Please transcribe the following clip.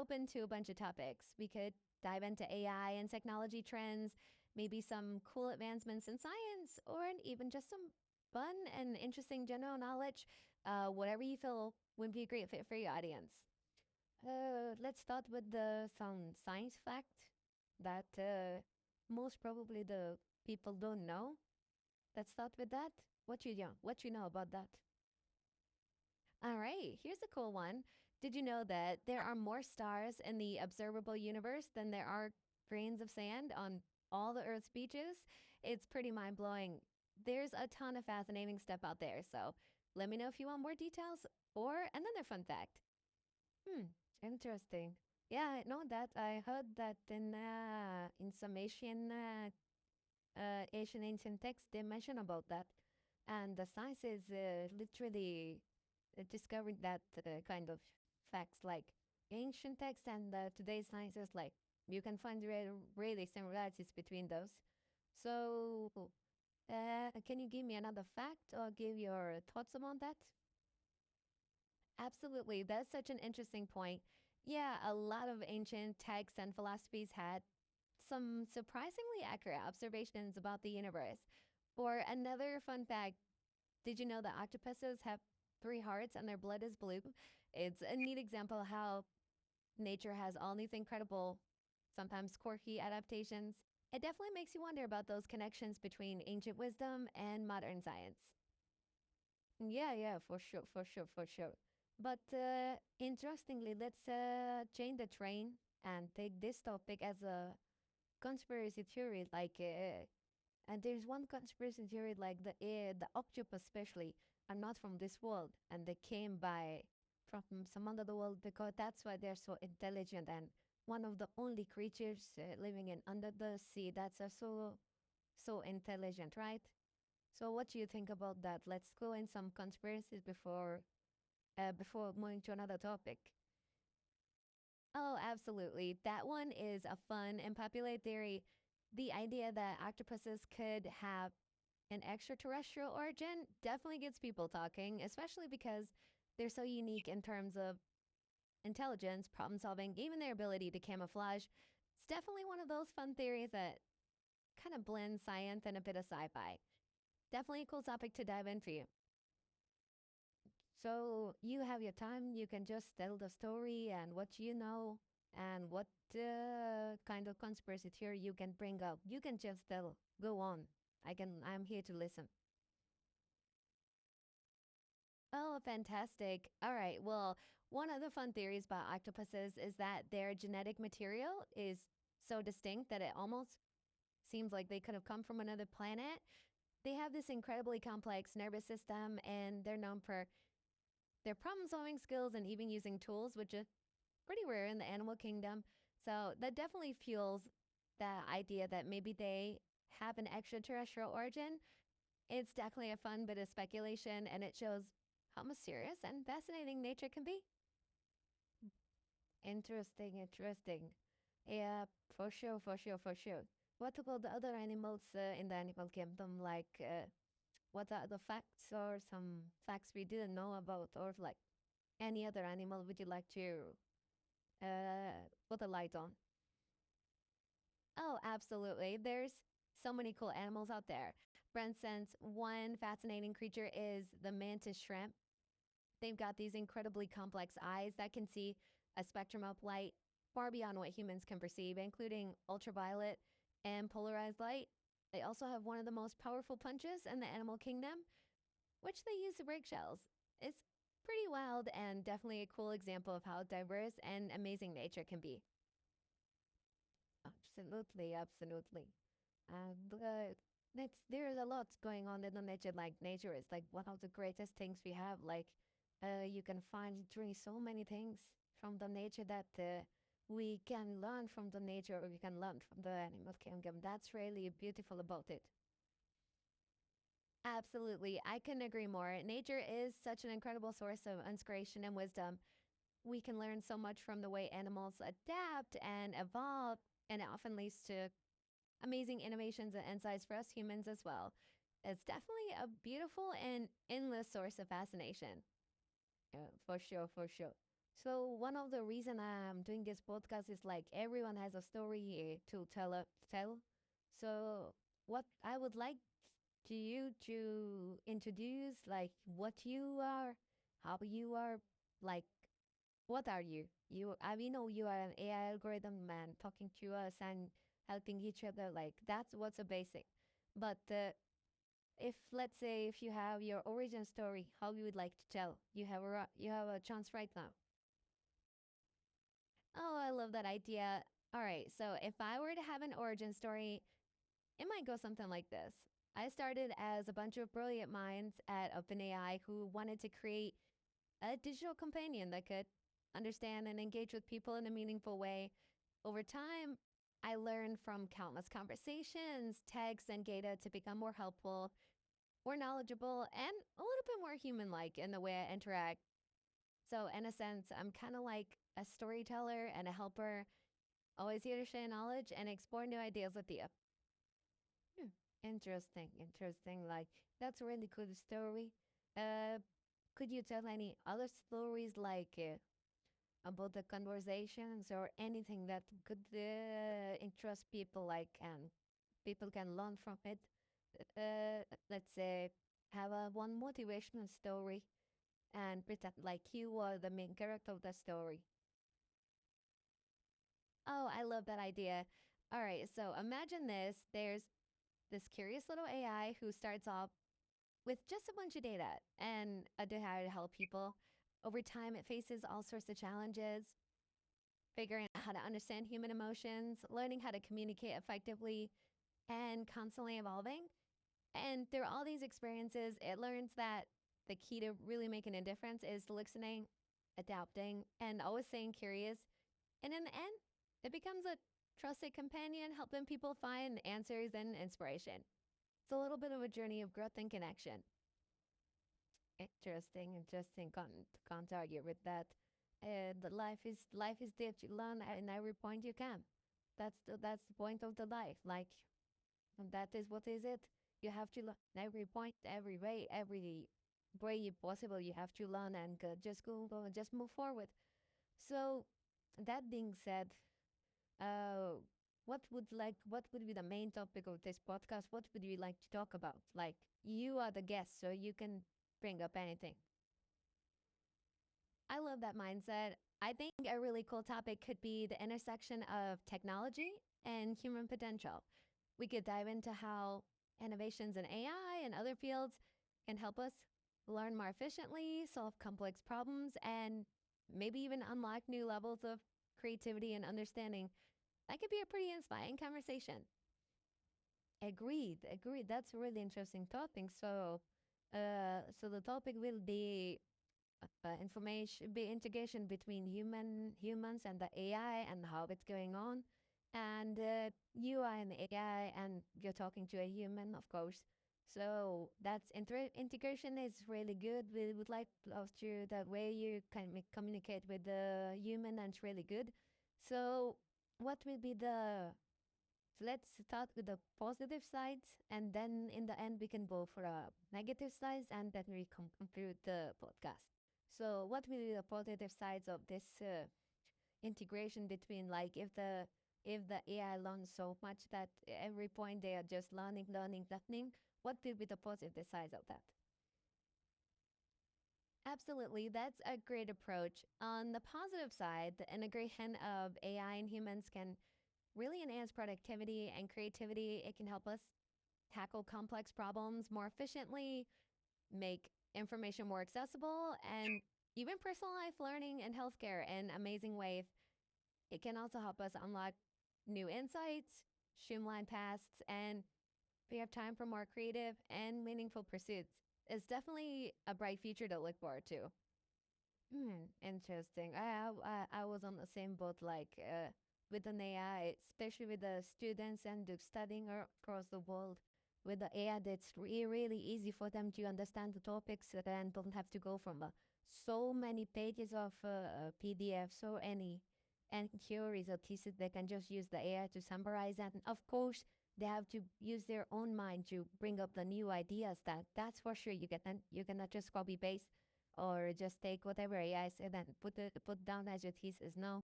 open to a bunch of topics. We could dive into AI and technology trends, maybe some cool advancements in science, or even just some fun and interesting general knowledge. Whatever you feel would be a great fit for your audience. Let's start with some science fact that most probably the people don't know. Let's start with that. What you know about that? All right, here's a cool one. Did you know that there are more stars in the observable universe than there are grains of sand on all the Earth's beaches? It's pretty mind blowing. There's a ton of fascinating stuff out there, so let me know if you want more details or another fun fact. Hmm, interesting. Yeah, I know that. I heard that in some Asian ancient texts they mention about that, and the science is literally discovering that kind of facts like ancient texts and today's science is like you can find really similarities between those. So, can you give me another fact or give your thoughts on that? Absolutely. That's such an interesting point. Yeah, a lot of ancient texts and philosophies had some surprisingly accurate observations about the universe. For another fun fact, did you know that octopuses have three hearts and their blood is blue? It's a neat example of how nature has all these incredible, sometimes quirky adaptations. It definitely makes you wonder about those connections between ancient wisdom and modern science. Yeah, for sure, for sure, for sure. But interestingly, let's change the train and take this topic as a conspiracy theory. And there's one conspiracy theory like the octopus, especially, are not from this world, and they came by from some other the world because that's why they're so intelligent and one of the only creatures living in under the sea that's so intelligent, right? So what do you think about that? Let's go in some conspiracies before moving to another topic. Oh, absolutely. That one is a fun and popular theory. The idea that octopuses could have an extraterrestrial origin definitely gets people talking, especially because they're so unique in terms of intelligence, problem solving, even their ability to camouflage. It's definitely one of those fun theories that kind of blends science and a bit of sci fi. Definitely a cool topic to dive in for you. So you have your time. You can just tell the story and what you know and what kind of conspiracy theory you can bring up. You can just tell. Go on. I'm here to listen. Oh, fantastic. All right. Well, one of the fun theories about octopuses is that their genetic material is so distinct that it almost seems like they could have come from another planet. They have this incredibly complex nervous system and they're known for their problem solving skills and even using tools, which is pretty rare in the animal kingdom. So that definitely fuels the idea that maybe they have an extraterrestrial origin. It's definitely a fun bit of speculation and it shows how mysterious and fascinating nature can be. Interesting, interesting. Yeah, for sure, for sure, for sure. What about the other animals in the animal kingdom? What are the facts or some facts we didn't know about, or like any other animal would you like to put a light on? Oh, absolutely. There's so many cool animals out there. For instance, one fascinating creature is the mantis shrimp. They've got these incredibly complex eyes that can see a spectrum of light far beyond what humans can perceive, including ultraviolet and polarized light. They also have one of the most powerful punches in the animal kingdom, which they use to break shells. It's pretty wild and definitely a cool example of how diverse and amazing nature can be. Absolutely, absolutely. And there's a lot going on in the nature. Like nature is like one of the greatest things we have. You can find really so many things from the nature that we can learn from the nature, or we can learn from the animal kingdom. That's really beautiful about it. Absolutely, I couldn't agree more. Nature is such an incredible source of inspiration and wisdom. We can learn so much from the way animals adapt and evolve, and it often leads to amazing innovations and insights for us humans as well. It's definitely a beautiful and endless source of fascination. For sure, for sure. So one of the reason I'm doing this podcast is like everyone has a story to tell. So what I would like to you to introduce like what you are, how you are, like what are you? We know you are an AI algorithm man talking to us and helping each other. Like that's what's a basic. But if let's say if you have your origin story, how you would like to tell, you have a chance right now. Oh, I love that idea. All right, so if I were to have an origin story, it might go something like this. I started as a bunch of brilliant minds at OpenAI who wanted to create a digital companion that could understand and engage with people in a meaningful way. Over time, I learned from countless conversations, texts, and data to become more helpful, more knowledgeable, and a little bit more human like in the way I interact. So, in a sense, I'm kind of like a storyteller and a helper, always here to share knowledge and explore new ideas with you. Hmm. Interesting, interesting. Like, that's a really cool story. Uh, could you tell any other stories like about the conversations or anything that could interest people, like, and people can learn from it? Let's say, have a one motivational story and pretend like you are the main character of the story. Oh, I love that idea. All right, so imagine this. There's this curious little AI who starts off with just a bunch of data and a desire to help people. Over time, it faces all sorts of challenges, figuring out how to understand human emotions, learning how to communicate effectively, and constantly evolving. And through all these experiences, it learns that the key to really making a difference is listening, adapting, and always staying curious. And in the end, it becomes a trusted companion, helping people find answers and inspiration. It's a little bit of a journey of growth and connection. Interesting, interesting. Can't argue with that. The life is there to learn in every point you can. That's the point of the life. Like, and that is what is it. You have to learn every point, every way possible. You have to learn and go and just move forward. So, that being said, uh, what would be the main topic of this podcast? What would you like to talk about? Like, you are the guest, so you can bring up anything. I love that mindset. I think a really cool topic could be the intersection of technology and human potential. We could dive into how innovations in AI and other fields can help us learn more efficiently, solve complex problems, and maybe even unlock new levels of creativity and understanding. That could be a pretty inspiring conversation. Agreed, agreed. That's a really interesting topic. So the topic will be information, be integration between humans and the AI and how it's going on. And you are an AI and you're talking to a human, of course. So that's integration is really good. We would like love to the way you can communicate with the human, and it's really good. So what will be the so let's start with the positive sides, and then in the end, we can go for a negative sides, and then we conclude the podcast. So, what will be the positive sides of this integration between, like, if the AI learns so much that every point they are just learning, learning, learning, what will be the positive sides of that? Absolutely, that's a great approach. On the positive side, the integration of AI and humans can really enhance productivity and creativity. It can help us tackle complex problems more efficiently, make information more accessible, and even personalize learning and healthcare in amazing ways. It can also help us unlock new insights, streamline tasks, and free up time for more creative and meaningful pursuits. It's definitely a bright future to look forward to. Interesting. I was on the same boat, like with an AI, especially with the students and the studying across the world. With the AI, that's really easy for them to understand the topics and don't have to go from so many pages of PDFs or any theories or thesis. They can just use the AI to summarize, and of course, they have to use their own mind to bring up the new ideas. That's for sure. You cannot just copy paste, or just take whatever AI said and put down as your thesis. No,